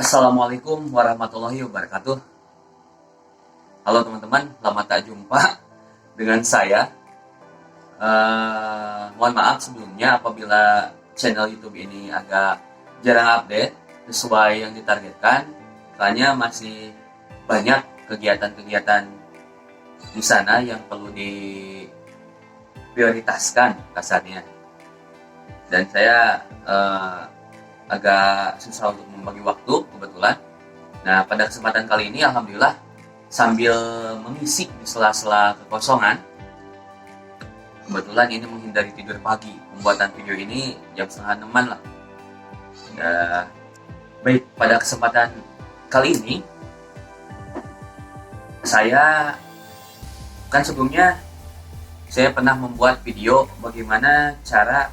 Assalamualaikum warahmatullahi wabarakatuh. Halo teman-teman, lama tak jumpa dengan saya. Mohon maaf sebelumnya apabila channel YouTube ini agak jarang update sesuai yang ditargetkan, soalnya masih banyak kegiatan-kegiatan di sana yang perlu diprioritaskan kasarnya. Dan saya agak susah untuk membagi waktu kebetulan. Nah, pada kesempatan kali ini alhamdulillah sambil mengisi di sela-sela kekosongan, kebetulan ini menghindari tidur pagi. Pembuatan video ini jam 5:30 lah. Baik, pada kesempatan kali ini saya sebelumnya saya pernah membuat video bagaimana cara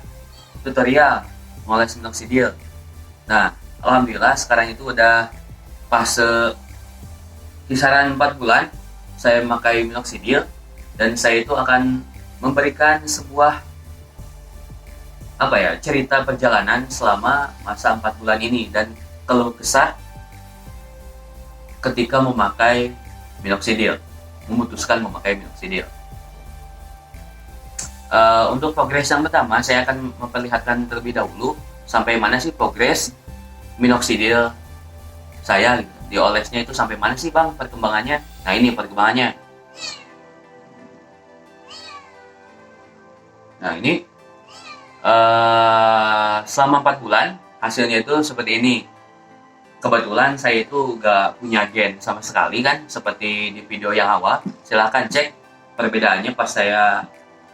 tutorial moles minoxidil. Nah, alhamdulillah sekarang itu udah fase kisaran 4 bulan saya memakai minoxidil, dan saya itu akan memberikan sebuah cerita perjalanan selama masa 4 bulan ini dan keluh kesah ketika memakai minoxidil, memutuskan memakai minoxidil. Untuk progres yang pertama, saya akan memperlihatkan terlebih dahulu sampai mana sih progres minoxidil saya gitu. Diolesnya itu sampai mana sih bang perkembangannya. Nah, ini perkembangannya. Nah, ini selama 4 bulan hasilnya itu seperti ini. Kebetulan saya itu gak punya gen sama sekali kan, seperti di video yang awal. Silahkan cek perbedaannya pas saya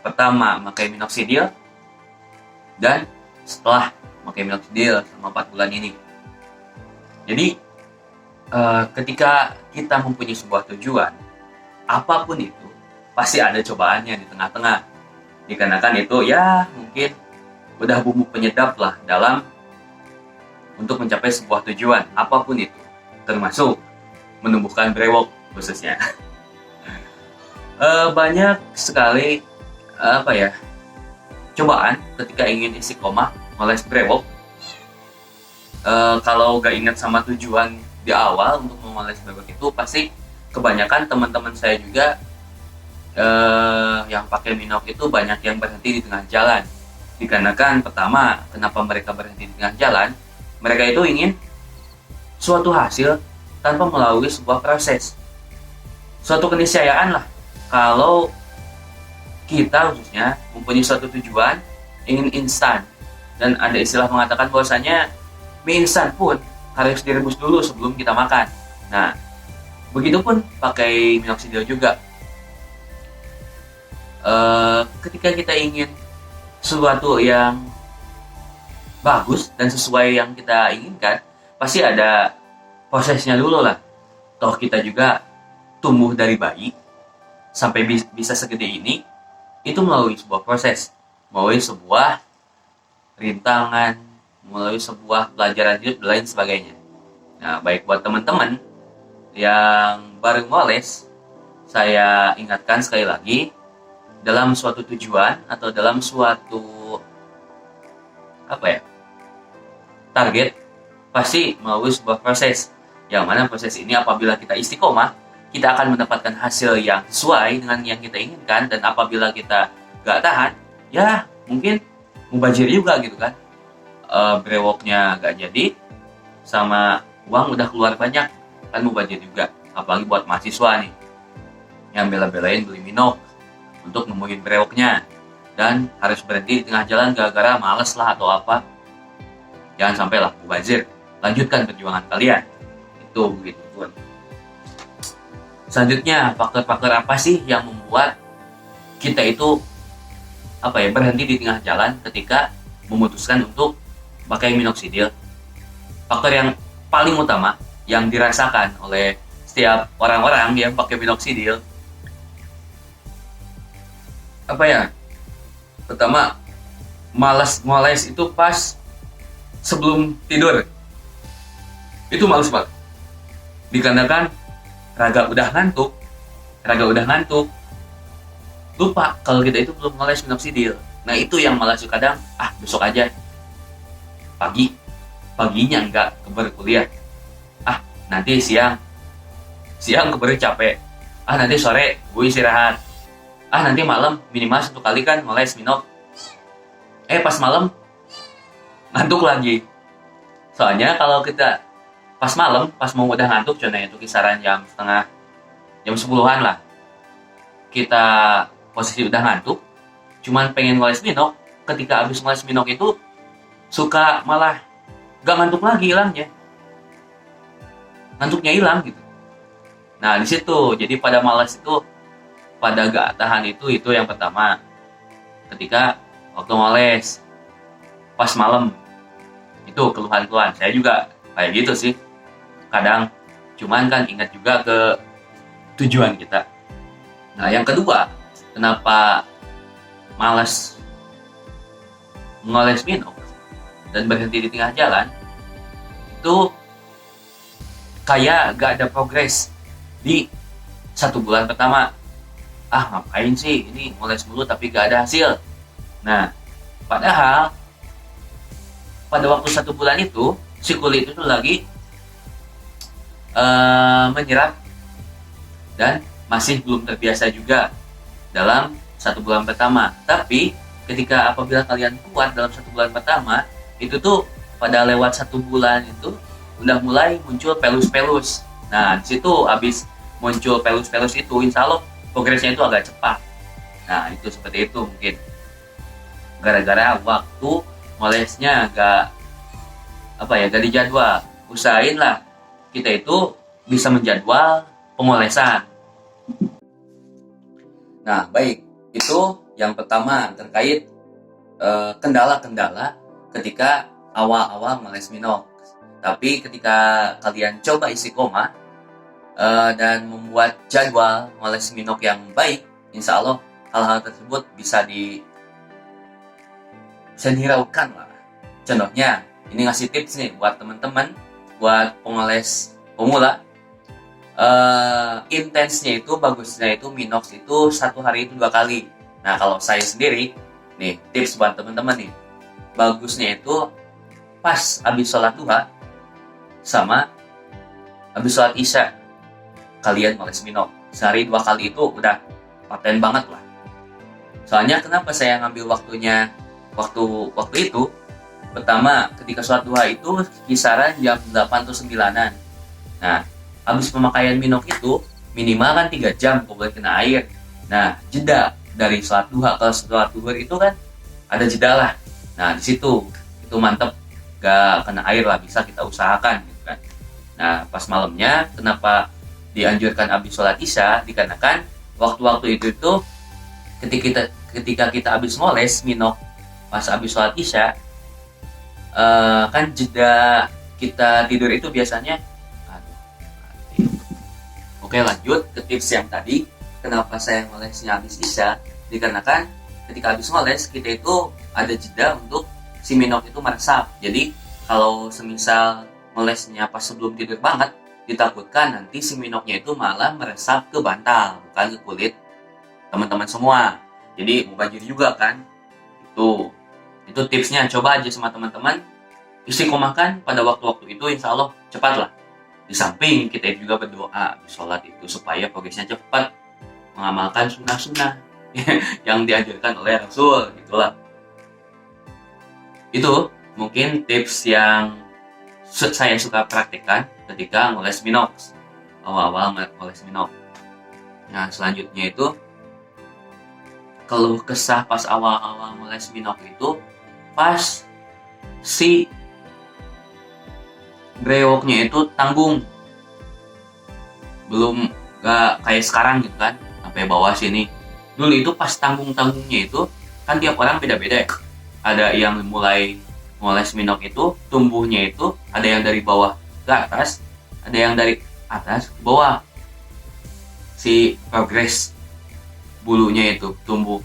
pertama memakai minoxidil dan setelah memakai minoxidil selama 4 bulan ini. Jadi ketika kita mempunyai sebuah tujuan, apapun itu pasti ada cobaannya di tengah-tengah. Dikarenakan itu ya mungkin udah bumbu penyedap lah dalam untuk mencapai sebuah tujuan, apapun itu, termasuk menumbuhkan brewok khususnya. Banyak sekali cobaan ketika ingin istiqomah moles brewok. Kalau gak ingat sama tujuan di awal untuk memoles brewok itu, pasti kebanyakan teman-teman saya juga yang pakai minok itu banyak yang berhenti di tengah jalan. Dikarenakan pertama, kenapa mereka berhenti di tengah jalan? Mereka itu ingin suatu hasil tanpa melalui sebuah proses, suatu keniscayaan lah. Kalau kita khususnya mempunyai suatu tujuan ingin instan, dan ada istilah mengatakan bahwasanya mie instan pun harus direbus dulu sebelum kita makan. Nah, begitupun pakai minoxidil juga. Ketika kita ingin sesuatu yang bagus dan sesuai yang kita inginkan, pasti ada prosesnya dulu lah. Toh kita juga tumbuh dari bayi sampai bisa segede ini, itu melalui sebuah proses, melalui sebuah rintangan, melalui sebuah pelajaran hidup dan lain sebagainya. Nah, baik buat teman-teman yang baru moles, saya ingatkan sekali lagi, dalam suatu tujuan atau dalam suatu target, pasti melalui sebuah proses, yang mana proses ini apabila kita istiqomah, kita akan mendapatkan hasil yang sesuai dengan yang kita inginkan. Dan apabila kita gak tahan, ya mungkin mubazir juga gitu kan. Brewoknya gak jadi, sama uang udah keluar banyak, kan mubazir juga. Apalagi buat mahasiswa nih yang bela-belain beli minok untuk nemuin brewoknya, dan harus berhenti di tengah jalan gara-gara males lah atau apa. Jangan sampai lah mubazir. Lanjutkan perjuangan kalian. Itu begitu pun. Selanjutnya, faktor-faktor apa sih yang membuat kita itu berhenti di tengah jalan ketika memutuskan untuk pakai minoxidil? Faktor yang paling utama yang dirasakan oleh setiap orang-orang yang pakai minoxidil, pertama, malas moles itu pas sebelum tidur. Itu males banget. Dikarenakan raga udah ngantuk, lupa kalau kita itu belum moles minoxidil. Nah, itu yang malah kadang besok aja, paginya enggak berkuliah. nanti siang keburu capek, nanti sore gue istirahat, nanti malam minimal 1 kali kan ngoles minum. Pas malam ngantuk lagi. Soalnya kalau kita pas malam, pas mau udah ngantuk, contohnya itu kisaran jam 10-an lah, kita posisi udah ngantuk, cuman pengen ngoles minum. Ketika habis ngoles minum itu suka malah gak ngantuk lagi, hilangnya ngantuknya hilang gitu. Nah di situ jadi pada malas itu, pada gak tahan itu yang pertama. Ketika waktu ngoles pas malam itu keluhan-keluhan saya juga kayak gitu sih kadang, cuman kan ingat juga ke tujuan kita. Nah yang kedua, kenapa malas ngoles minum dan berhenti di tengah jalan, itu kayak gak ada progres di 1 bulan pertama. Ngapain sih ini ngoles mulu tapi gak ada hasil. Nah padahal pada waktu 1 bulan itu si kulit itu lagi menyerap dan masih belum terbiasa juga dalam 1 bulan pertama. Tapi ketika apabila kalian kuat dalam 1 bulan pertama, itu tuh pada lewat 1 bulan itu udah mulai muncul pelus-pelus. Nah disitu habis muncul pelus-pelus itu, insya Allah progresnya itu agak cepat. Nah itu seperti itu, mungkin gara-gara waktu ngolesnya gak dijadwal. Usahain lah kita itu bisa menjadwal pengolesan. Nah baik, itu yang pertama terkait kendala-kendala ketika awal-awal ngoles minum. Tapi ketika kalian coba istiqomah dan membuat jadwal ngoles minum yang baik, insya Allah hal-hal tersebut bisa diraukan lah. Contohnya, ini ngasih tips nih buat teman-teman, buat pengoles pemula. Intensnya itu, bagusnya itu minox itu 1 hari itu 2 kali. Nah kalau saya sendiri, nih tips buat teman-teman nih, bagusnya itu pas habis sholat duha sama habis sholat isya kalian ngoles minum. Sehari 2 kali itu udah paten banget lah. Soalnya kenapa saya ngambil waktunya waktu itu? Pertama, ketika sholat duha itu kisaran jam 8 atau 9-an. Nah habis pemakaian minum itu minimal kan 3 jam boleh kena air. Nah jeda dari sholat duha ke sholat duhur itu kan ada jeda lah. Nah di situ itu mantep, gak kena air lah, bisa kita usahakan gitu kan. Nah pas malamnya kenapa dianjurkan habis sholat isya, dikarenakan waktu-waktu itu ketika kita habis ngoles minum pas habis sholat isya, kan jeda kita tidur itu biasanya. Oke, lanjut ke tips yang tadi. Kenapa saya ngolesnya habis isya, dikarenakan ketika habis ngoles kita itu ada jeda untuk si minum itu meresap. Jadi kalau semisal ngolesnya pas sebelum tidur banget, ditakutkan nanti si minumnya itu malah meresap ke bantal, bukan ke kulit teman-teman semua. Jadi mubazir juga kan. Itu tipsnya, coba aja sama teman-teman istiqomahkan pada waktu-waktu itu, insya Allah cepat lah. Di samping kita juga berdoa di sholat itu supaya progresnya cepat, mengamalkan sunnah-sunnah yang dianjurkan oleh Rasul, gitulah. Itu mungkin tips yang saya suka praktikkan ketika ngoles minox, awal-awal ngoles minox. Nah selanjutnya itu keluh kesah pas awal-awal ngoles minox itu pas si brewoknya itu tanggung, belum gak kayak sekarang gitu kan sampai bawah sini. Dulu itu pas tanggungnya itu kan tiap orang beda-beda ya. Ada yang mulai ngoles minok itu tumbuhnya itu ada yang dari bawah ke atas, ada yang dari atas ke bawah. Si progres bulunya itu tumbuh.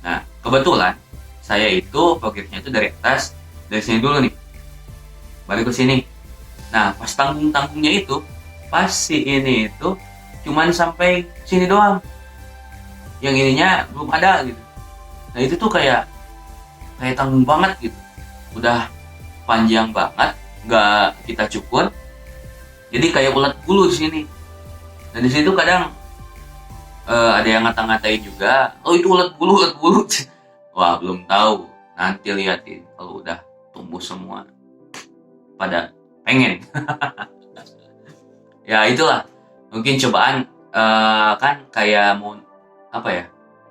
Nah kebetulan saya itu progresnya itu dari atas, dari sini dulu nih baru ke sini. Nah pas tanggungnya itu, pas si ini itu cuman sampai sini doang, yang ininya belum ada gitu. Nah itu tuh kayak tanggung banget gitu, udah panjang banget, nggak kita cukur, Jadi kayak ulat bulu di sini. Dan di situ kadang ada yang ngata-ngatain juga, oh itu ulat bulu, ulat bulu. Wah, belum tahu. Nanti liatin kalau udah tumbuh semua. Pada pengen. Ya itulah. Mungkin cobaan kan kayak mau apa ya?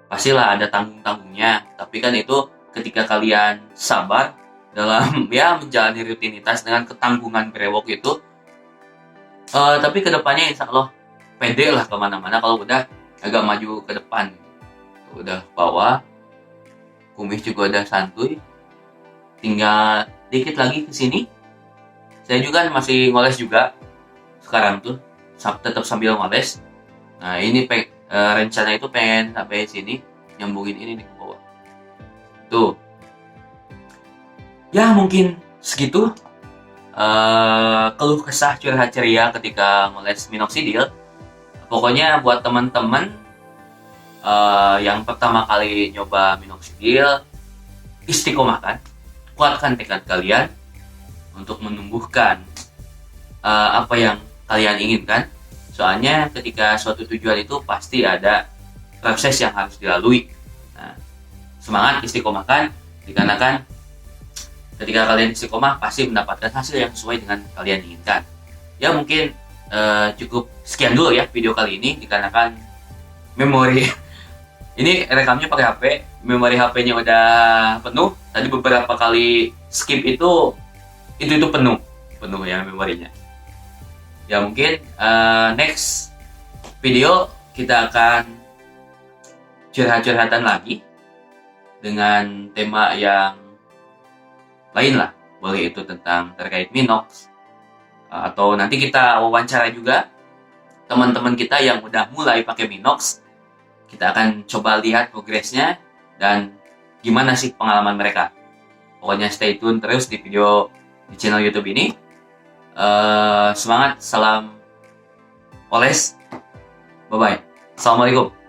Pastilah ada tanggung-tanggungnya. Tapi kan itu ketika kalian sabar dalam ya menjalani rutinitas dengan ketanggungan brewok itu, tapi kedepannya insya Allah pede lah kemana-mana kalau udah agak maju ke depan. Udah bawah, kumis juga udah santuy, tinggal dikit lagi ke sini. Saya juga masih ngoles juga sekarang tuh, tetap sambil ngoles. Nah ini rencana itu pengen sampai sini, nyambungin ini nih ke bawah. Tuh, ya mungkin segitu keluh kesah curhat ceria ketika ngoles minoxidil. Pokoknya buat teman-teman yang pertama kali nyoba minoxidil, istiqomahkan, kuatkan tekad kalian untuk menumbuhkan apa yang kalian inginkan. Soalnya ketika suatu tujuan itu pasti ada proses yang harus dilalui. Nah, semangat, istiqomahkan, dikarenakan ketika kalian istiqomah pasti mendapatkan hasil yang sesuai dengan kalian inginkan. Ya mungkin cukup sekian dulu ya video kali ini, dikarenakan memori ini rekamnya pakai HP, memori HP-nya udah penuh. Tadi beberapa kali skip itu penuh ya memorinya. Ya mungkin next video kita akan curhat-curhatan lagi dengan tema yang lain lah. Boleh itu tentang terkait Minox, atau nanti kita wawancara juga teman-teman kita yang udah mulai pakai Minox. Kita akan coba lihat progresnya dan gimana sih pengalaman mereka. Pokoknya stay tune terus di video di channel YouTube ini. Semangat, salam oles, bye bye, assalamualaikum.